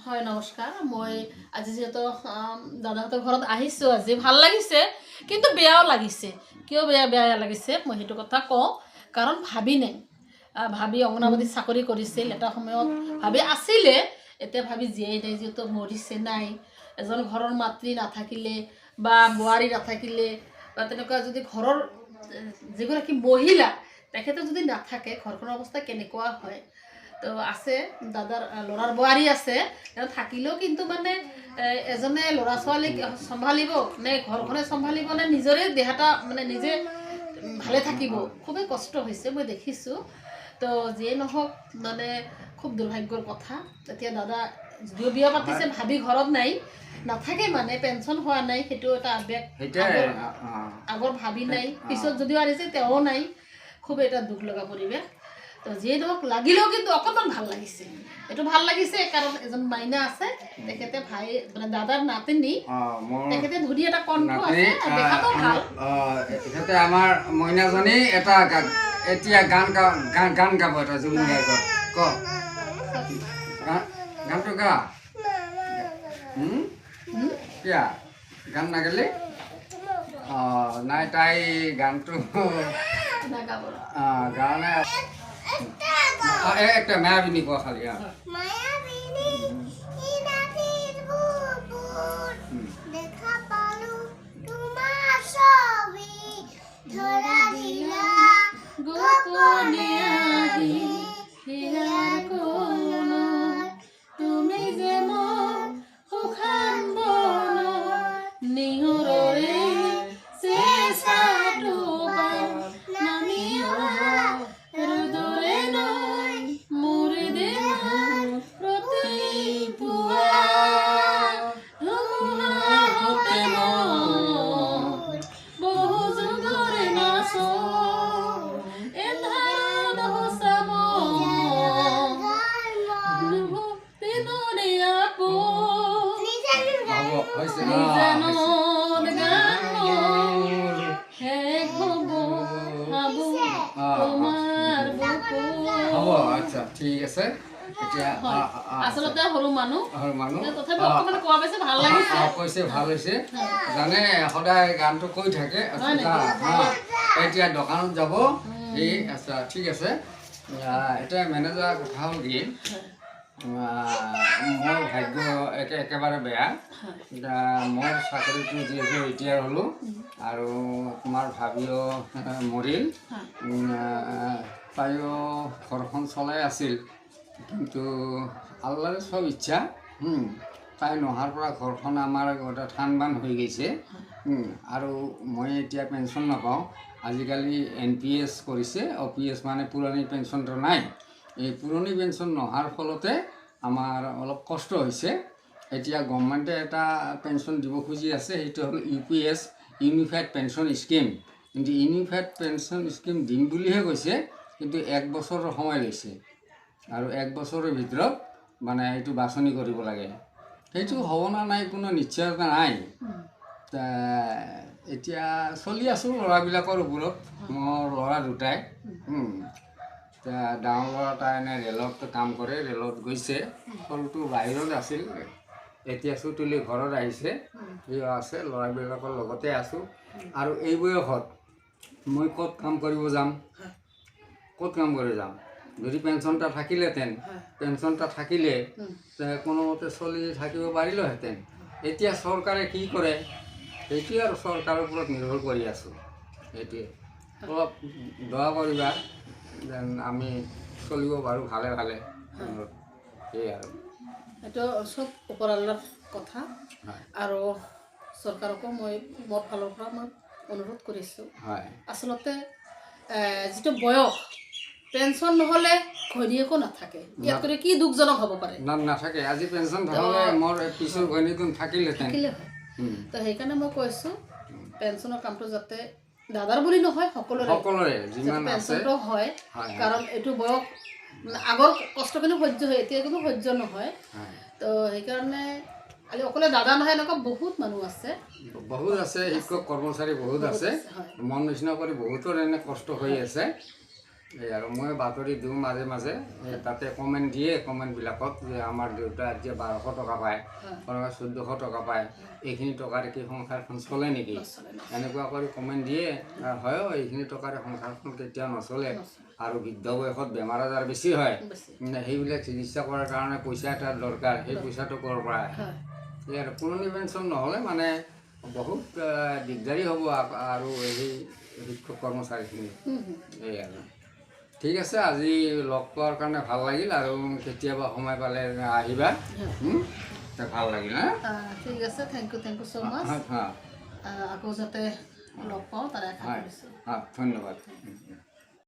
হয় নমস্কাৰ। মই আজি যিহেতু দাদাহঁতৰ ঘৰত আহিছোঁ, আজি ভাল লাগিছে কিন্তু বেয়াও লাগিছে। কিয় বেয়া লাগিছে মই সেইটো কথা কওঁ। কাৰণ ভাবি নাই, ভাবি অংগনাবাদীত চাকৰি কৰিছিল, এটা সময়ত ভাবি আছিলে, এতিয়া ভাবি জীয়াই নাই, যিহেতু মৰিছে নাই। এজন ঘৰৰ মাতৃ নাথাকিলে বা বোৱাৰী নাথাকিলে বা তেনেকুৱা যদি ঘৰৰ যিগৰাকী মহিলা তেখেতে যদি নাথাকে ঘৰখনৰ অৱস্থা কেনেকুৱা হয়। তো আছে দাদাৰ ল'ৰাৰ বোৱাৰী আছে, থাকিলেও কিন্তু মানে এজনে ল'ৰা ছোৱালীক চম্ভালিব নে ঘৰখনে চম্ভালিব নে নিজৰে দেহাটা মানে নিজে ভালে থাকিব, খুবেই কষ্ট হৈছে মই দেখিছোঁ। তো যিয়ে নহওক মানে খুব দুৰ্ভাগ্যৰ কথা। এতিয়া দাদা যদিও বিয়া পাতিছে ভাবি ঘৰত নাই, নাথাকে মানে পেঞ্চন হোৱা নাই, সেইটো এটা আৱেগ। আগৰ ভাবি নাই, পিছত যদিও আনিছে তেওঁ নাই, খুব এটা দুখ লগা পৰিৱেশ। তো যিয়ে নহওক লাগিলেও কিন্তু অকণমান ভাল লাগিছে। এইটো ভাল লাগিছে কাৰণ এজন মাইনা আছে, তেখেতে ভাই মানে দাদাৰ নাতিনী, তেখেতে ধুনীয়া এটা কণ্ঠ আছে, দেখাতো ভাল। তেখেতে আমাৰ মইনাজনী এটা এতিয়া গান গাব, এটা জুমুন গাই ক গানটো গা। কিয়া গান নাগালি? নাই, তাই গানটো গানে একটা মায়াবিনী কোৱা খালি। আচ্ছা ঠিক আছে। এতিয়া আচলতে সৰু মানুহ কৈছে ভাল হৈছে জানে, সদায় গানটো কৈ থাকে। এতিয়া দোকানত যাব এই। আচ্ছা ঠিক আছে। এতিয়া মেনেজাৰ কথা হ'ল কি, মোৰ ভাগ্য একেবাৰে বেয়া। মোৰ চাকৰিটো যিহেতু ৰিটায়াৰ হ'লোঁ আৰু তোমাৰ ভাবিও মৰিল, তাইও ঘৰখন চলাই আছিল, কিন্তু আল্লাৰে চব ইচ্ছা। তাই নহাৰ পৰা ঘৰখন আমাৰ গোটেই ঠান বান হৈ গৈছে। আৰু মই এতিয়া পেঞ্চন নাপাওঁ। আজিকালি NPS কৰিছে, OPS মানে পুৰণি পেঞ্চনটো নাই। এই পুৰণি পেঞ্চন নহাৰ ফলতে আমাৰ অলপ কষ্ট হৈছে। এতিয়া গভৰ্ণমেণ্টে এটা পেঞ্চন দিব খুজি আছে, সেইটো হ'ল UPS, ইউনিফাইড পেঞ্চন স্কিম। কিন্তু ইউনিফাইড পেঞ্চন স্কিম দিম বুলিহে কৈছে, কিন্তু 1 বছৰৰ সময় লৈছে আৰু 1 বছৰৰ ভিতৰত মানে এইটো বাছনি কৰিব লাগে। সেইটো হ'ব না নাই কোনো নিশ্চয়তা নাই। এতিয়া চলি আছোঁ ল'ৰাবিলাকৰ ওপৰত। মোৰ ল'ৰা দুটাই, ডাঙৰ ল'ৰা এনে ৰেলত কাম কৰে, ৰেলত গৈছে। সৰুটো বাহিৰত আছিল, এতিয়া চুতুলি ঘৰত আহিছে, সিও আছে। ল'ৰাবিলাকৰ লগতে আছোঁ। আৰু এই বয়সত মই ক'ত কাম কৰিব যাম, ক'ত কাম কৰি যাম? যদি পেঞ্চনটা থাকিলেহেঁতেন, পেঞ্চনটা থাকিলে কোনোমতে চলি থাকিব পাৰিলোহেঁতেন। এতিয়া চৰকাৰে কি কৰে সেইটোৱে আৰু চৰকাৰৰ ওপৰত নিৰ্ভৰ কৰি আছোঁ। সেইটোৱে অলপ দয়া কৰিবা যেন আমি চলিব পাৰোঁ ভালে ভালে। সেয়াই আৰু এইটো চব ওপৰৱালাৰ কথা। আৰু চৰকাৰকো মই মোৰ ফালৰ পৰা মই অনুৰোধ কৰিছোঁ, আচলতে যিটো বয়স, পেঞ্চন নহ'লে ঘৈণীয়েকো নাথাকে, ইয়াত কৰি কি দুখজনক হ'ব পাৰে? নাথাকে। আজি পেঞ্চন নহ'লে মোৰ পিছৰ ঘৈণীটো থাকিলেহেঁতেন। তো সেইকাৰণে মই কৈছোঁ পেঞ্চনৰ কামটো যাতে দাদাৰ বুলি নহয় সকলোৰে পেঞ্চনটো হয়। কাৰণ এইটো বয়স আগৰ কষ্টখিনি সহ্য হয়, এতিয়া কিন্তু সহ্য নহয়। তো সেইকাৰণে আজি অকলে দাদা নহয়, এনেকুৱা বহুত মানুহ আছে, বহুত আছে, শিক্ষক কৰ্মচাৰী বহুত আছে। মন নিচিনা কৰি বহুতৰ এনে কষ্ট হৈ আছে। এই আৰু মই বাতৰি দিওঁ মাজে মাজে তাতে কমেণ্ট দিয়ে কমেণ্টবিলাকত যে আমাৰ দেউতা আজি 1200 টকা পায় কোনোবা 1400 টকা পায় এইখিনি টকাৰে কি সংসাৰখন চলে নেকি এনেকুৱা কৰি কমেণ্ট দিয়ে হয় এইখিনি টকাৰে সংসাৰখন কেতিয়াও নচলে আৰু বৃদ্ধ বয়সত বেমাৰ আজাৰ বেছি হয় সেইবিলাক চিকিৎসা কৰাৰ কাৰণে পইচা এটা দৰকাৰ সেই পইচাটো ক'ৰ পৰা আহে এই আৰু পুৰণি পেঞ্চন নহ'লে মানে বহুত দিগদাৰী হ'ব আৰু এই শিক্ষক কৰ্মচাৰীখিনি এই আৰু ঠিক আছে আজি লগ পোৱাৰ কাৰণে ভাল লাগিল আৰু কেতিয়াবা সময় পালে আহিবা ভাল লাগিল ঠিক আছে থেংক ইউ ছ' মাছ আকৌ যাতে লগ পাওঁ তাৰে আশা কৰিছোঁ ধন্যবাদ